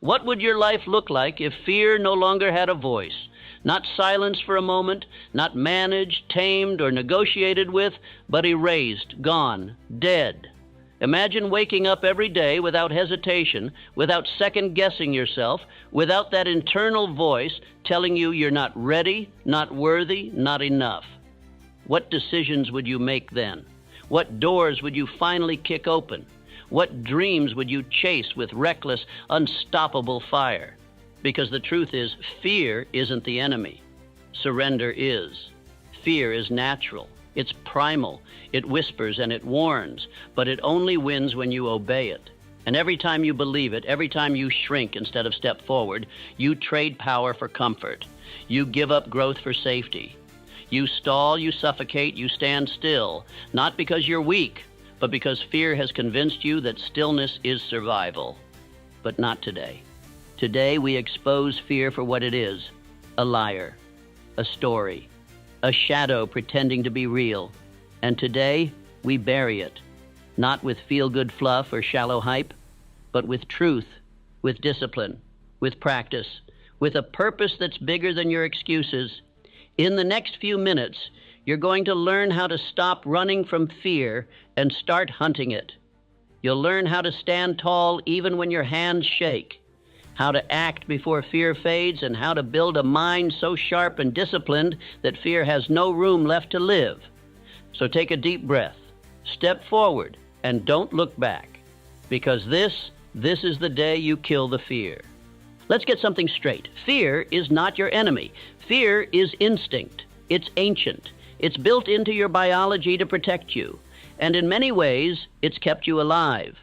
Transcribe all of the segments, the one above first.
What would your life look like if fear no longer had a voice? Not silenced for a moment, not managed, tamed, or negotiated with, but erased, gone, dead. Imagine waking up every day without hesitation, without second-guessing yourself, without that internal voice telling you you're not ready, not worthy, not enough. What decisions would you make then? What doors would you finally kick open? What dreams would you chase with reckless, unstoppable fire? Because the truth is, fear isn't the enemy. Surrender is. Fear is natural. It's primal. It whispers and it warns, but it only wins when you obey it. And every time you believe it, every time you shrink instead of step forward, you trade power for comfort. You give up growth for safety. You stall, you suffocate, you stand still, not because you're weak, but because fear has convinced you that stillness is survival. But not today. Today we expose fear for what it is, a liar, a story, a shadow pretending to be real. And today we bury it, not with feel-good fluff or shallow hype, but with truth, with discipline, with practice, with a purpose that's bigger than your excuses. In the next few minutes, you're going to learn how to stop running from fear and start hunting it. You'll learn how to stand tall even when your hands shake, how to act before fear fades, and how to build a mind so sharp and disciplined that fear has no room left to live. So take a deep breath, step forward, and don't look back, because this is the day you kill the fear. Let's get something straight. Fear is not your enemy. Fear is instinct. It's ancient. It's built into your biology to protect you. And in many ways, it's kept you alive.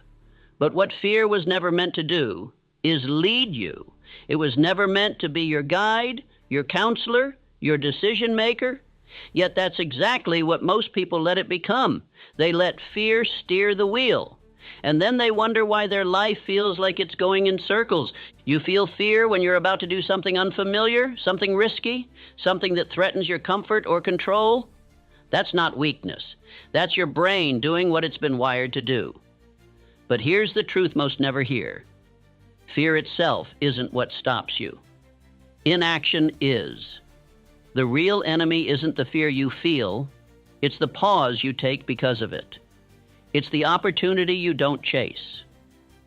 But what fear was never meant to do is lead you. It was never meant to be your guide, your counselor, your decision maker. Yet that's exactly what most people let it become. They let fear steer the wheel. And then they wonder why their life feels like it's going in circles. You feel fear when you're about to do something unfamiliar, something risky, something that threatens your comfort or control. That's not weakness. That's your brain doing what it's been wired to do. But here's the truth most never hear. Fear itself isn't what stops you. Inaction is. The real enemy isn't the fear you feel. It's the pause you take because of it. It's the opportunity you don't chase.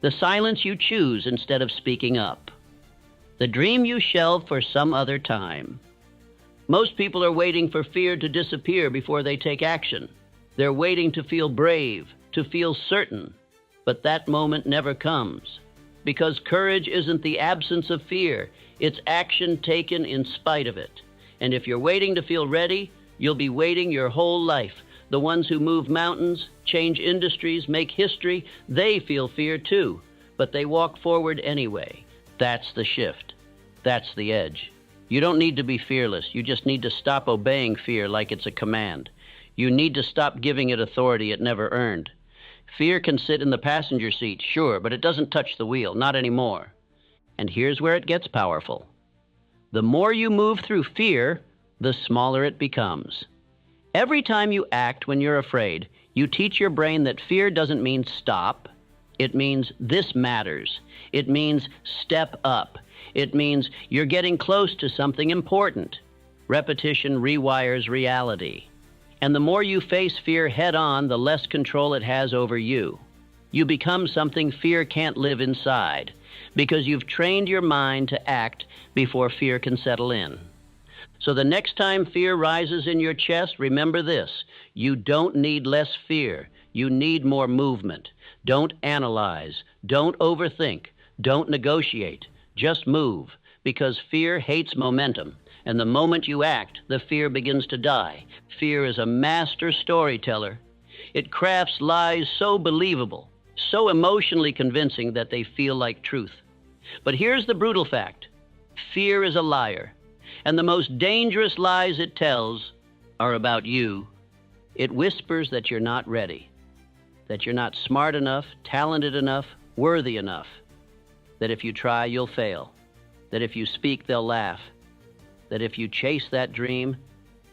The silence you choose instead of speaking up. The dream you shelve for some other time. Most people are waiting for fear to disappear before they take action. They're waiting to feel brave, to feel certain. But that moment never comes. Because courage isn't the absence of fear. It's action taken in spite of it. And if you're waiting to feel ready, you'll be waiting your whole life. The ones who move mountains, change industries, make history, they feel fear too. But they walk forward anyway. That's the shift. That's the edge. You don't need to be fearless. You just need to stop obeying fear like it's a command. You need to stop giving it authority it never earned. Fear can sit in the passenger seat, sure, but it doesn't touch the wheel, not anymore. And here's where it gets powerful. The more you move through fear, the smaller it becomes. Every time you act when you're afraid, you teach your brain that fear doesn't mean stop. It means this matters. It means step up. It means you're getting close to something important. Repetition rewires reality. And the more you face fear head-on, the less control it has over you. You become something fear can't live inside, because you've trained your mind to act before fear can settle in. So the next time fear rises in your chest, remember this: you don't need less fear. You need more movement. Don't analyze. Don't overthink. Don't negotiate. Just move, because fear hates momentum. And the moment you act, the fear begins to die. Fear is a master storyteller. It crafts lies so believable, so emotionally convincing that they feel like truth. But here's the brutal fact. Fear is a liar. And the most dangerous lies it tells are about you. It whispers that you're not ready, that you're not smart enough, talented enough, worthy enough, that if you try, you'll fail, that if you speak, they'll laugh, that if you chase that dream,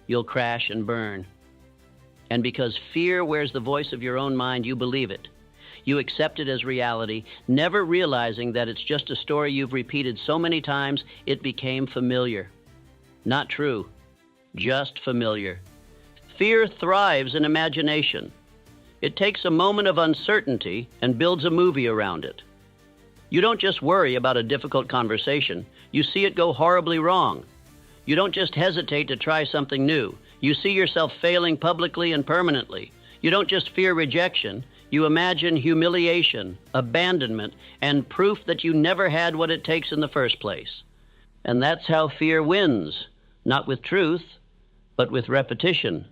you'll crash and burn. And because fear wears the voice of your own mind, you believe it. You accept it as reality, never realizing that it's just a story you've repeated so many times it became familiar. Not true, just familiar. Fear thrives in imagination. It takes a moment of uncertainty and builds a movie around it. You don't just worry about a difficult conversation. You see it go horribly wrong. You don't just hesitate to try something new. You see yourself failing publicly and permanently. You don't just fear rejection. You imagine humiliation, abandonment, and proof that you never had what it takes in the first place. And that's how fear wins, not with truth, but with repetition.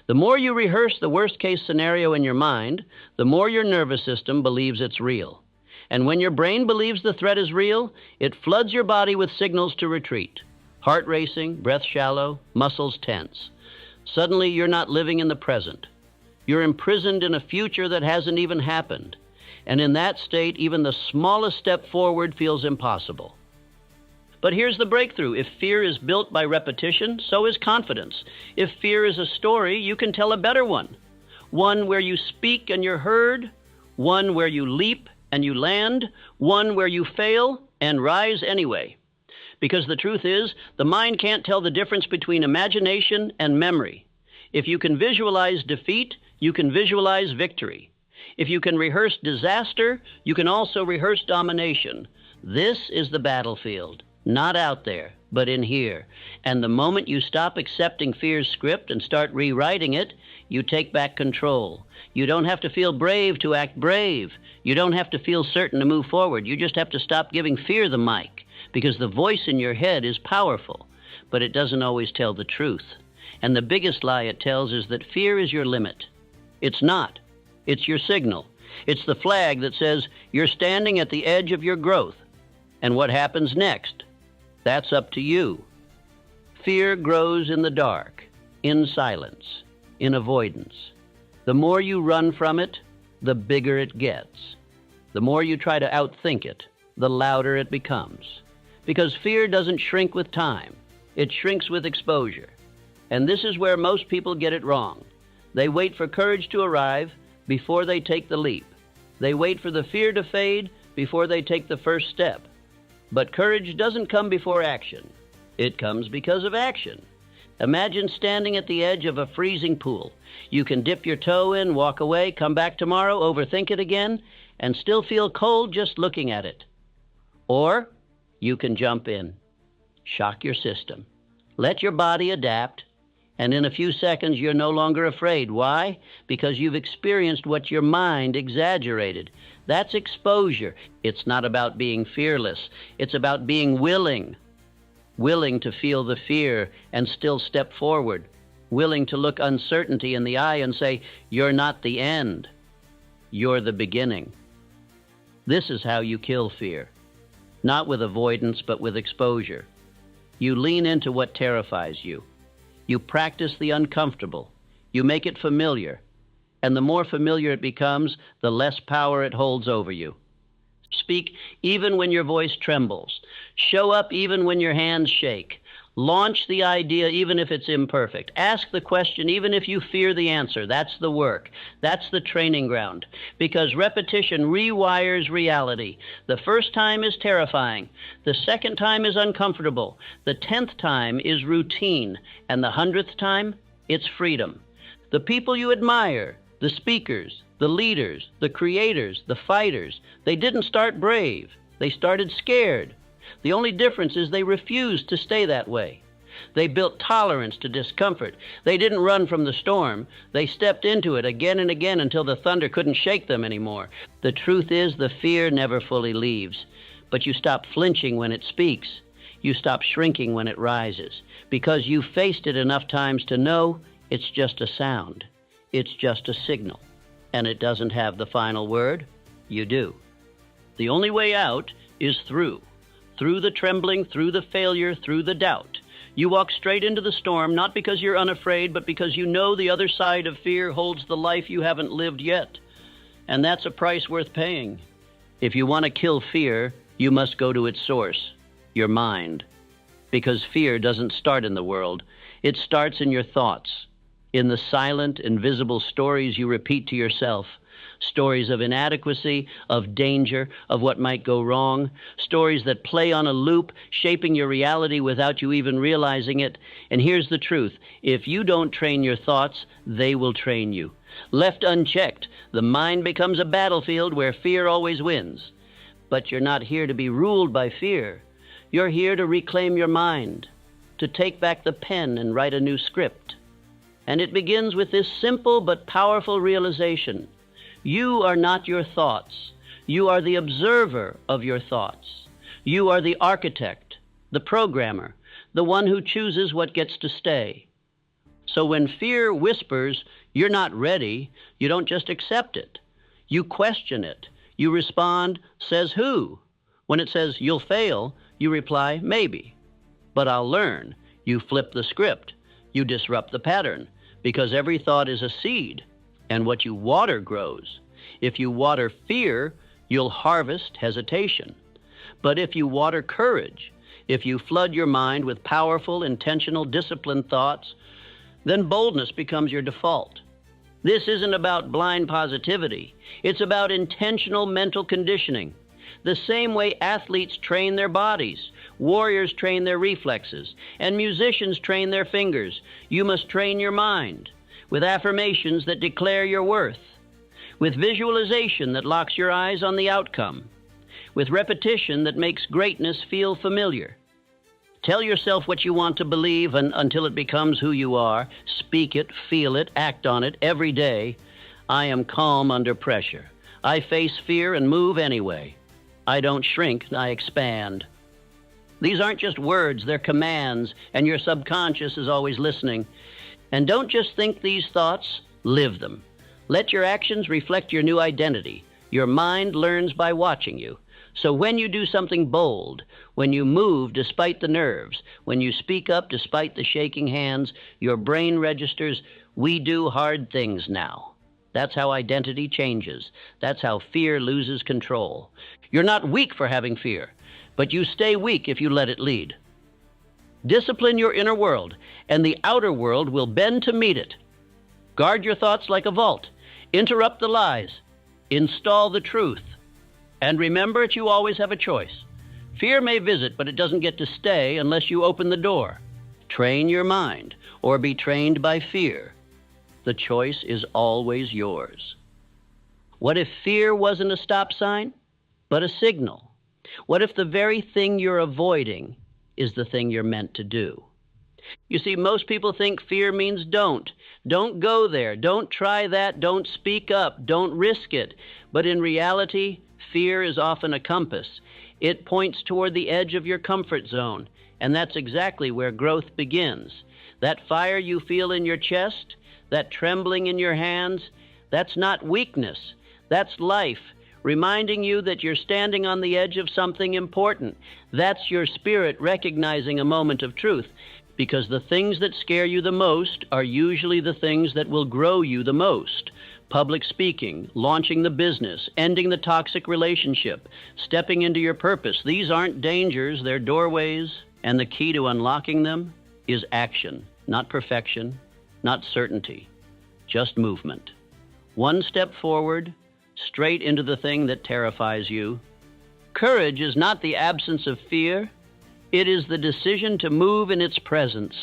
The more you rehearse the worst-case scenario in your mind, the more your nervous system believes it's real. And when your brain believes the threat is real, it floods your body with signals to retreat. Heart racing, breath shallow, muscles tense. Suddenly, you're not living in the present. You're imprisoned in a future that hasn't even happened. And in that state, even the smallest step forward feels impossible. But here's the breakthrough. If fear is built by repetition, so is confidence. If fear is a story, you can tell a better one. One where you speak and you're heard. One where you leap and you land. One where you fail and rise anyway. Because the truth is, the mind can't tell the difference between imagination and memory. If you can visualize defeat, you can visualize victory. If you can rehearse disaster, you can also rehearse domination. This is the battlefield. Not out there, but in here. And the moment you stop accepting fear's script and start rewriting it, you take back control. You don't have to feel brave to act brave. You don't have to feel certain to move forward. You just have to stop giving fear the mic, because the voice in your head is powerful, but it doesn't always tell the truth. And the biggest lie it tells is that fear is your limit. It's not. It's your signal. It's the flag that says you're standing at the edge of your growth. And what happens next? That's up to you. Fear grows in the dark, in silence, in avoidance. The more you run from it, the bigger it gets. The more you try to outthink it, the louder it becomes. Because fear doesn't shrink with time. It shrinks with exposure. And this is where most people get it wrong. They wait for courage to arrive before they take the leap. They wait for the fear to fade before they take the first step. But courage doesn't come before action. It comes because of action. Imagine standing at the edge of a freezing pool. You can dip your toe in, walk away, come back tomorrow, overthink it again, and still feel cold just looking at it. Or you can jump in, shock your system, let your body adapt, and in a few seconds you're no longer afraid. Why? Because you've experienced what your mind exaggerated. That's exposure. It's not about being fearless. It's about being willing to feel the fear and still step forward, willing to look uncertainty in the eye and say, you're not the end, you're the beginning. This is how you kill fear. Not with avoidance, but with exposure. You lean into what terrifies you. You practice the uncomfortable. You make it familiar. And the more familiar it becomes, the less power it holds over you. Speak even when your voice trembles. Show up even when your hands shake. Launch the idea even if it's imperfect. Ask the question even if you fear the answer. That's the work. That's the training ground. Because repetition rewires reality. The first time is terrifying. The second time is uncomfortable. The 10th time is routine. And the 100th time, it's freedom. The people you admire, the speakers, the leaders, the creators, the fighters, they didn't start brave. They started scared. The only difference is they refused to stay that way. They built tolerance to discomfort. They didn't run from the storm. They stepped into it again and again until the thunder couldn't shake them anymore. The truth is, the fear never fully leaves. But you stop flinching when it speaks. You stop shrinking when it rises. Because you've faced it enough times to know it's just a sound. It's just a signal. And it doesn't have the final word. You do. The only way out is through. Through the trembling, through the failure, through the doubt. You walk straight into the storm, not because you're unafraid, but because you know the other side of fear holds the life you haven't lived yet. And that's a price worth paying. If you want to kill fear, you must go to its source, your mind. Because fear doesn't start in the world. It starts in your thoughts, in the silent, invisible stories you repeat to yourself, stories of inadequacy, of danger, of what might go wrong, stories that play on a loop, shaping your reality without you even realizing it. And here's the truth. If you don't train your thoughts, they will train you. Left unchecked, the mind becomes a battlefield where fear always wins. But you're not here to be ruled by fear. You're here to reclaim your mind, to take back the pen and write a new script. And it begins with this simple but powerful realization. You are not your thoughts. You are the observer of your thoughts. You are the architect, the programmer, the one who chooses what gets to stay. So when fear whispers, you're not ready, you don't just accept it. You question it. You respond, says who? When it says you'll fail, you reply, maybe. But I'll learn. You flip the script. You disrupt the pattern. Because every thought is a seed, and what you water grows. If you water fear, you'll harvest hesitation. But if you water courage, if you flood your mind with powerful, intentional, disciplined thoughts, then boldness becomes your default. This isn't about blind positivity. It's about intentional mental conditioning. The same way athletes train their bodies, warriors train their reflexes, and musicians train their fingers, you must train your mind with affirmations that declare your worth, with visualization that locks your eyes on the outcome, with repetition that makes greatness feel familiar. Tell yourself what you want to believe until it becomes who you are. Speak it, feel it, act on it every day. I am calm under pressure. I face fear and move anyway. I don't shrink, I expand. These aren't just words, they're commands, and your subconscious is always listening. And don't just think these thoughts, live them. Let your actions reflect your new identity. Your mind learns by watching you. So when you do something bold, when you move despite the nerves, when you speak up despite the shaking hands, your brain registers, we do hard things now. That's how identity changes. That's how fear loses control. You're not weak for having fear, but you stay weak if you let it lead. Discipline your inner world, and the outer world will bend to meet it. Guard your thoughts like a vault. Interrupt the lies. Install the truth. And remember that you always have a choice. Fear may visit, but it doesn't get to stay unless you open the door. Train your mind, or be trained by fear. The choice is always yours. What if fear wasn't a stop sign, but a signal? What if the very thing you're avoiding is the thing you're meant to do? You see, most people think fear means don't. Don't go there. Don't try that. Don't speak up. Don't risk it. But in reality, fear is often a compass. It points toward the edge of your comfort zone, and that's exactly where growth begins. That fire you feel in your chest, that trembling in your hands, that's not weakness. That's life, reminding you that you're standing on the edge of something important. That's your spirit recognizing a moment of truth, because the things that scare you the most are usually the things that will grow you the most. Public speaking, launching the business, ending the toxic relationship, stepping into your purpose. These aren't dangers, they're doorways, and the key to unlocking them is action, not perfection, not certainty, just movement. One step forward, straight into the thing that terrifies you. Courage is not the absence of fear, it is the decision to move in its presence.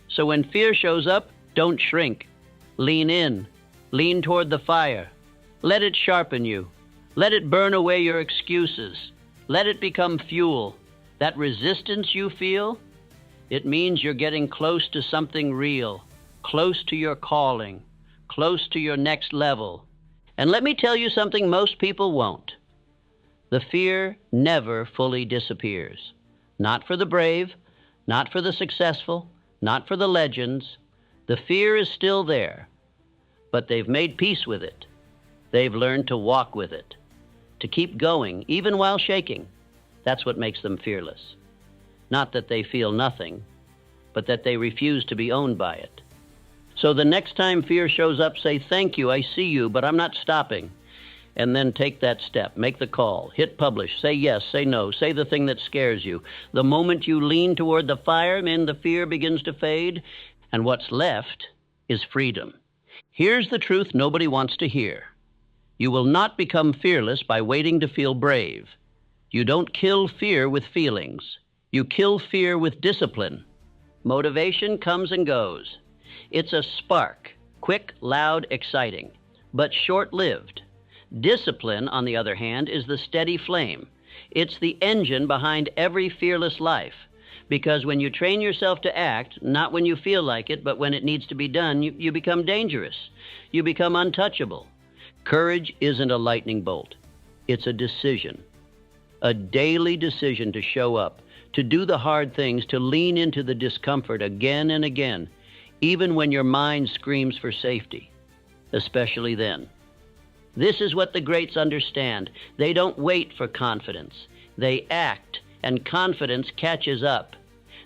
So when fear shows up, don't shrink. Lean in. Lean toward the fire. Let it sharpen you. Let it burn away your excuses. Let it become fuel. That resistance you feel, it means you're getting close to something real, close to your calling, close to your next level. And let me tell you something most people won't. The fear never fully disappears. Not for the brave, not for the successful, not for the legends. The fear is still there. But they've made peace with it. They've learned to walk with it, to keep going, even while shaking. That's what makes them fearless. Not that they feel nothing, but that they refuse to be owned by it. So the next time fear shows up, say, thank you, I see you, but I'm not stopping. And then take that step, make the call, hit publish, say yes, say no, say the thing that scares you. The moment you lean toward the fire, then the fear begins to fade, and what's left is freedom. Here's the truth nobody wants to hear. You will not become fearless by waiting to feel brave. You don't kill fear with feelings. You kill fear with discipline. Motivation comes and goes. It's a spark, quick, loud, exciting, but short-lived. Discipline, on the other hand, is the steady flame. It's the engine behind every fearless life. Because when you train yourself to act, not when you feel like it, but when it needs to be done, you become dangerous. You become untouchable. Courage isn't a lightning bolt. It's a decision. A daily decision to show up, to do the hard things, to lean into the discomfort again and again, even when your mind screams for safety, especially then. This is what the greats understand. They don't wait for confidence. They act, and confidence catches up.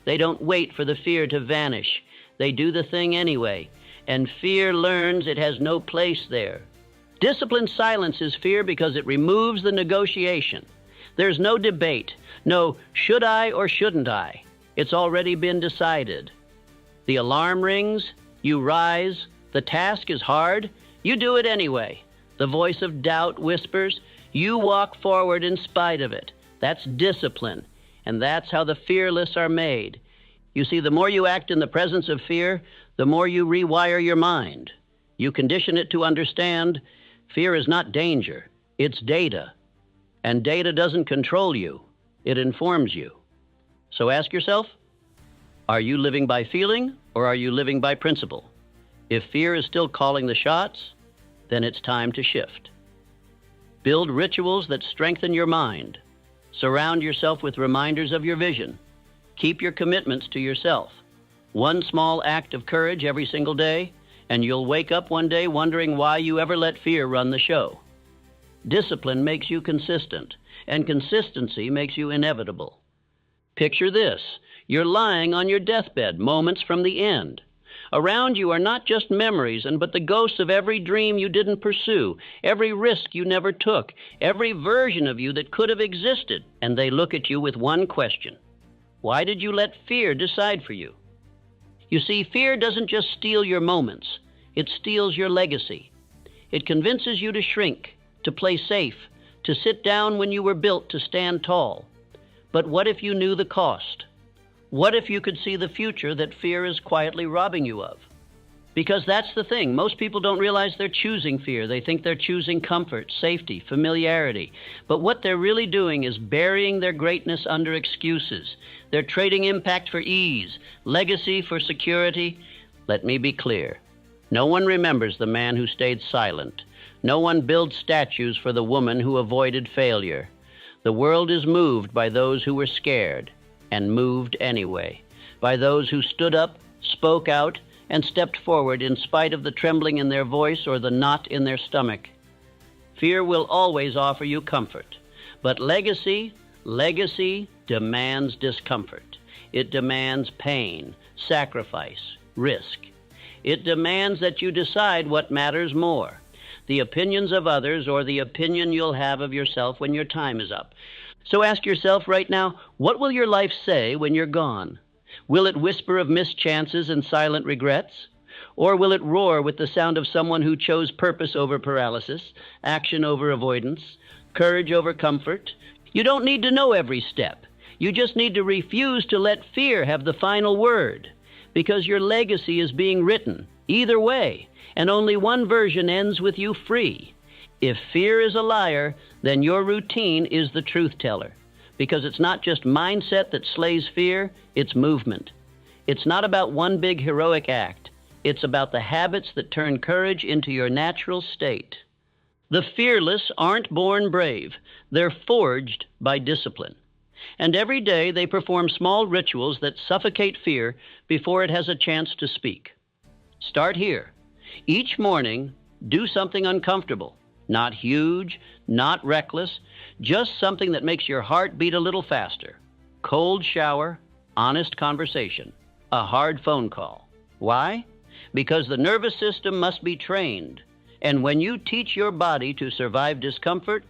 They don't wait for the fear to vanish. They do the thing anyway, and fear learns it has no place there. Discipline silences fear because it removes the negotiation. There's no debate, no should I or shouldn't I. It's already been decided. The alarm rings, you rise, the task is hard, you do it anyway. The voice of doubt whispers, you walk forward in spite of it. That's discipline, and that's how the fearless are made. You see, the more you act in the presence of fear, the more you rewire your mind. You condition it to understand fear is not danger, it's data. And data doesn't control you, it informs you. So ask yourself, are you living by feeling or are you living by principle? If fear is still calling the shots, then it's time to shift. Build rituals that strengthen your mind. Surround yourself with reminders of your vision. Keep your commitments to yourself. One small act of courage every single day, and you'll wake up one day wondering why you ever let fear run the show. Discipline makes you consistent, and consistency makes you inevitable. Picture this. You're lying on your deathbed, moments from the end. Around you are not just memories, but the ghosts of every dream you didn't pursue, every risk you never took, every version of you that could have existed. And they look at you with one question. Why did you let fear decide for you? You see, fear doesn't just steal your moments. It steals your legacy. It convinces you to shrink, to play safe, to sit down when you were built to stand tall. But what if you knew the cost? What if you could see the future that fear is quietly robbing you of? Because that's the thing. Most people don't realize they're choosing fear. They think they're choosing comfort, safety, familiarity. But what they're really doing is burying their greatness under excuses. They're trading impact for ease, legacy for security. Let me be clear. No one remembers the man who stayed silent. No one builds statues for the woman who avoided failure. The world is moved by those who were scared and moved anyway, by those who stood up, spoke out, and stepped forward in spite of the trembling in their voice or the knot in their stomach. Fear will always offer you comfort, but legacy demands discomfort. It demands pain, sacrifice, risk. It demands that you decide what matters more, the opinions of others or the opinion you'll have of yourself when your time is up. So ask yourself right now, what will your life say when you're gone? Will it whisper of missed chances and silent regrets? Or will it roar with the sound of someone who chose purpose over paralysis, action over avoidance, courage over comfort? You don't need to know every step. You just need to refuse to let fear have the final word, because your legacy is being written, either way, and only one version ends with you free. If fear is a liar, then your routine is the truth teller, because it's not just mindset that slays fear, it's movement. It's not about one big heroic act. It's about the habits that turn courage into your natural state. The fearless aren't born brave. They're forged by discipline. And every day they perform small rituals that suffocate fear before it has a chance to speak. Start here. Each morning, do something uncomfortable. Not huge, not reckless, just something that makes your heart beat a little faster. Cold shower, honest conversation, a hard phone call. Why? Because the nervous system must be trained. And when you teach your body to survive discomfort,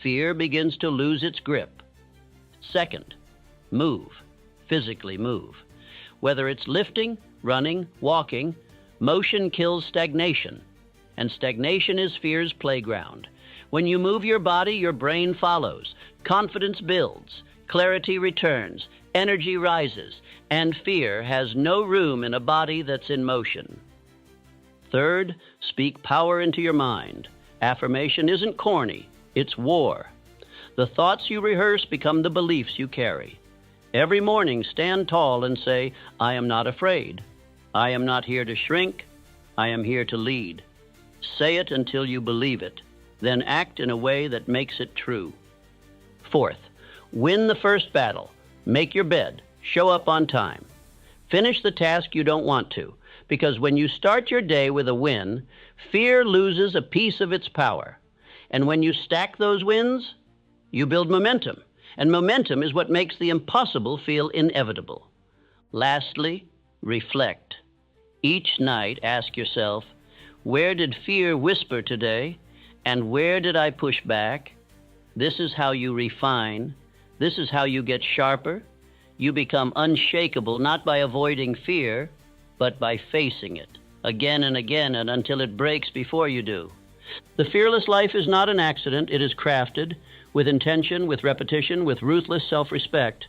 fear begins to lose its grip. Second, move. Physically move. Whether it's lifting, running, walking, motion kills stagnation. And stagnation is fear's playground. When you move your body, your brain follows. Confidence builds. Clarity returns. Energy rises. And fear has no room in a body that's in motion. Third, speak power into your mind. Affirmation isn't corny. It's war. The thoughts you rehearse become the beliefs you carry. Every morning, stand tall and say, I am not afraid. I am not here to shrink. I am here to lead. Say it until you believe it. Then act in a way that makes it true. Fourth, win the first battle. Make your bed. Show up on time. Finish the task you don't want to, because when you start your day with a win, fear loses a piece of its power. And when you stack those wins, you build momentum. And momentum is what makes the impossible feel inevitable. Lastly, reflect. Each night, ask yourself, where did fear whisper today, and where did I push back? This is how you refine. This is how you get sharper. You become unshakable, not by avoiding fear, but by facing it again and again and until it breaks before you do. The fearless life is not an accident. It is crafted with intention, with repetition, with ruthless self-respect.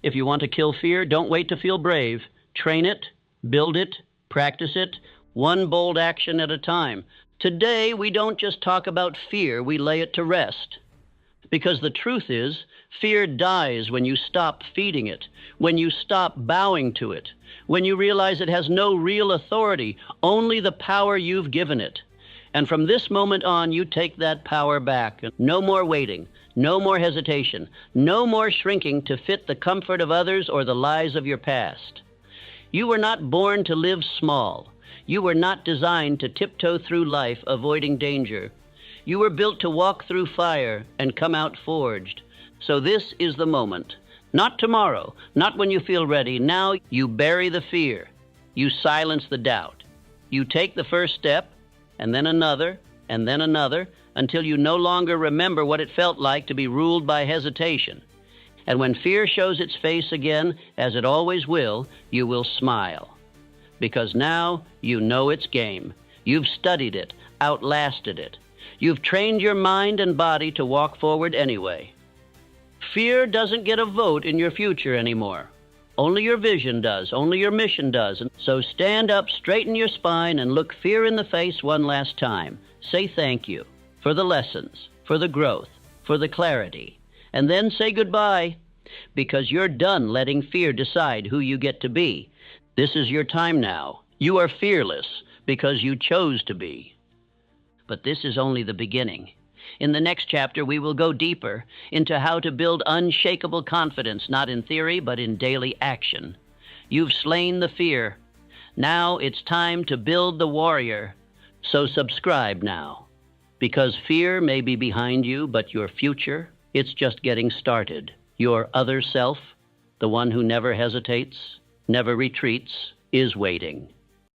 If you want to kill fear, don't wait to feel brave. Train it, build it, practice it, one bold action at a time. Today, we don't just talk about fear, we lay it to rest. Because the truth is, fear dies when you stop feeding it, when you stop bowing to it, when you realize it has no real authority, only the power you've given it. And from this moment on, you take that power back. No more waiting, no more hesitation, no more shrinking to fit the comfort of others or the lies of your past. You were not born to live small. You were not designed to tiptoe through life avoiding danger. You were built to walk through fire and come out forged. So this is the moment. Not tomorrow, not when you feel ready. Now you bury the fear. You silence the doubt. You take the first step, and then another, until you no longer remember what it felt like to be ruled by hesitation. And when fear shows its face again, as it always will, you will smile. Because now you know its game. You've studied it, outlasted it. You've trained your mind and body to walk forward anyway. Fear doesn't get a vote in your future anymore. Only your vision does, only your mission does. And so stand up, straighten your spine, and look fear in the face one last time. Say thank you for the lessons, for the growth, for the clarity. And then say goodbye, because you're done letting fear decide who you get to be. This is your time now. You are fearless because you chose to be. But this is only the beginning. In the next chapter, we will go deeper into how to build unshakable confidence, not in theory, but in daily action. You've slain the fear. Now it's time to build the warrior. So subscribe now, because fear may be behind you, but your future, it's just getting started. Your other self, the one who never hesitates, never retreats, is waiting.